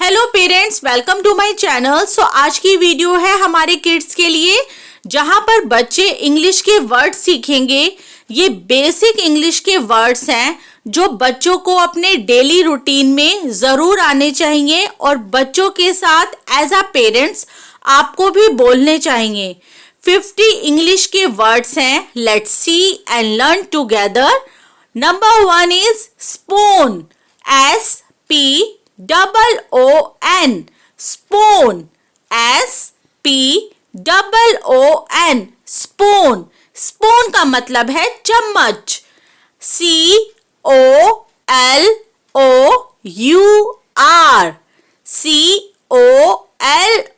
Hello parents, welcome to my channel. आज की video है हमारे किड्स के लिए, जहां पर बच्चे इंग्लिश के वर्ड सीखेंगे। ये बेसिक इंग्लिश के वर्ड्स हैं जो बच्चों को अपने डेली रूटीन में ज़रूर आने चाहिए और बच्चों के साथ एज अ पेरेंट्स आपको भी बोलने चाहिए। 50 इंग्लिश के वर्ड्स हैं। Let's see and learn together. Number 1 is spoon, SPOON, spoon, SPOON, spoon। spoon का मतलब है चम्मच। COLOUR,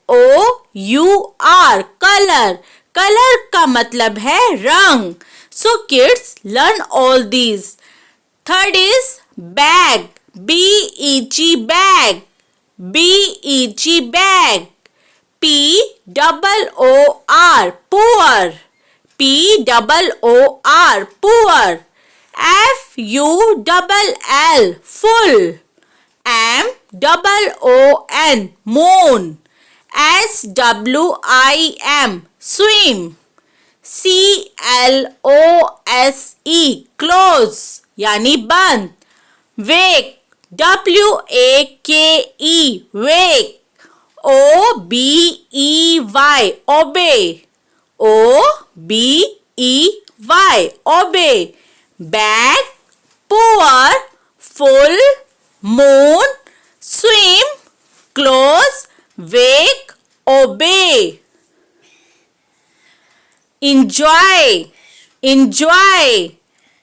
COLOUR, colour. कलर का मतलब है रंग। So kids, learn all these. Third is bag, BEG, bag, BEG, bag. POOR, poor, POOR, poor. FULL, full, MOON, moon. SWIM, swim. CLOSE, close यानी बंद। wake, WAKE, wake. OBEY, obey, OBEY, obey. bag, poor, full, moon, swim, close, wake, obey. Enjoy, enjoy.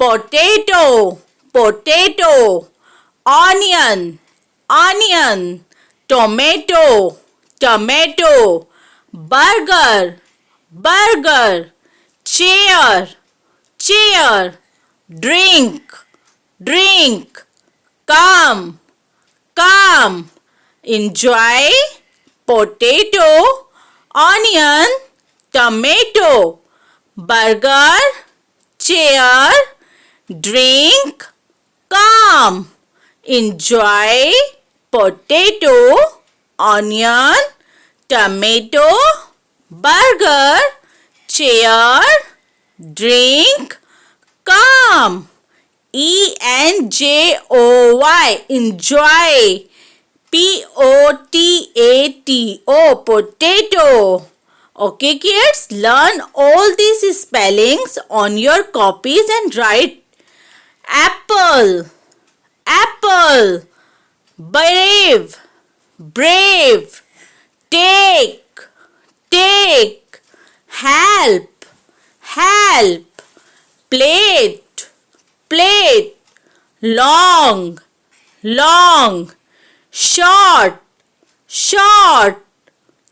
Potato, potato. Onion, onion. Tomato, tomato. Burger, burger. Chair, chair. Drink, drink. Come, come. Enjoy, potato, onion, tomato. Burger, chair, drink, come. Enjoy, potato, onion, tomato, burger, chair, drink, come. ENJOY, enjoy. POTATO, potato. Okay kids, learn all these spellings on your copies and write. Apple, apple. Brave, brave. Take, take. Help, help. Plate, plate. Long, long. Short, short.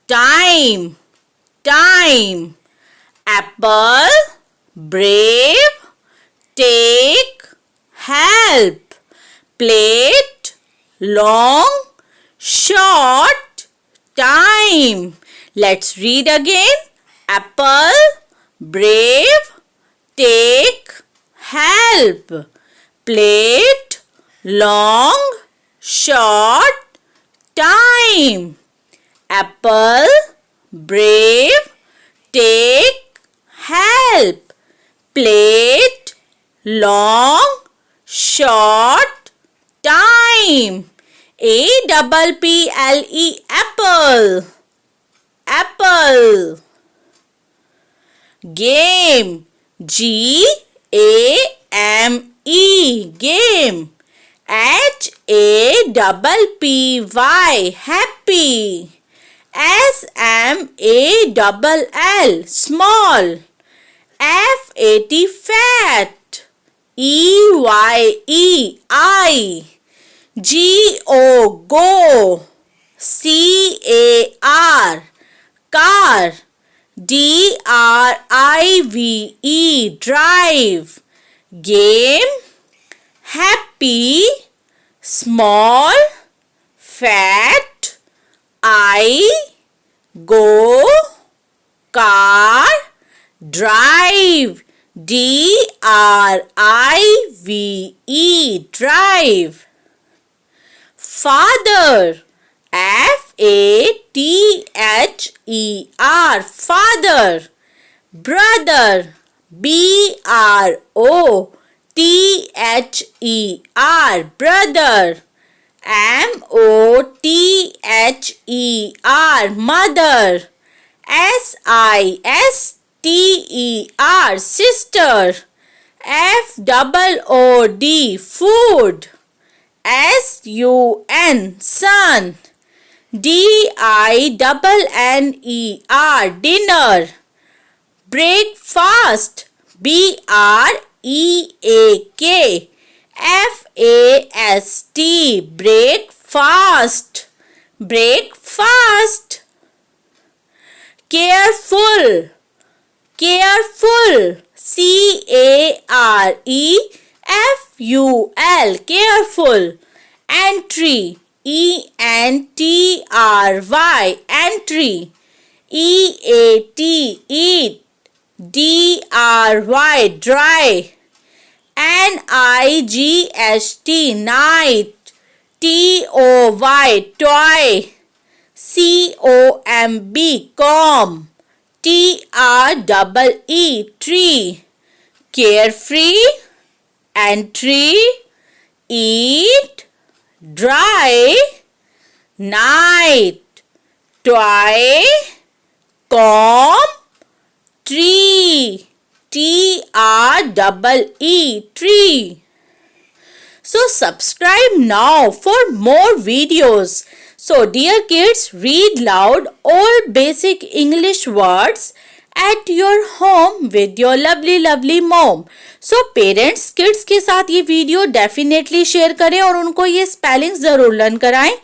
Time, time. Apple, brave, take, help. Plate, long, short, time. Let's read again. Apple, brave, take, help. Plate, long, short, time. Apple, brave, take, help. Plate, long, short, time. APPLE, apple, apple. Game, GAME, game. HAPPY, happy. SMALL, small. FAT, fat. EYE, eye. GO, go. CAR, car. DRIVE, drive. Game, happy, small, fat. I, go, car, drive. DRIVE, drive. Father, F-A-T-H-E-R, father. Brother, B-R-O-T-H-E-R, brother. M-O-T-H-E-R, mother. S-I-S-T-E-R, sister. F-O-O-D, food. S-U-N, son. D-I-N-N-E-R, dinner. Breakfast, B-R-E-A-K, F-A-S-T, breakfast, breakfast. Careful, careful, C-A-R-E-F-U-L, careful. Entry, E-N-T-R-Y, entry. E-A-T, eat. D-R-Y, dry. N-I-G-H-T, night. T-O-Y, toy. C-O-M-B, comb. T-R-E-E, tree. Carefree, entry, eat, dry, night, toy, comb, tree. T-R-E-E, tree. So subscribe now for more videos. So dear kids, read loud all basic English words at your home with your lovely mom. So parents, kids के साथ ये video definitely share करें और उनको ये spelling जरूर learn कराएं.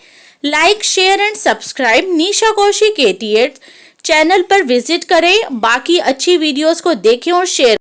Like, share and subscribe Nisha Kaushik 88 channel पर विजिट करें. बाकी अच्छी वीडियोस को देखें और शेयर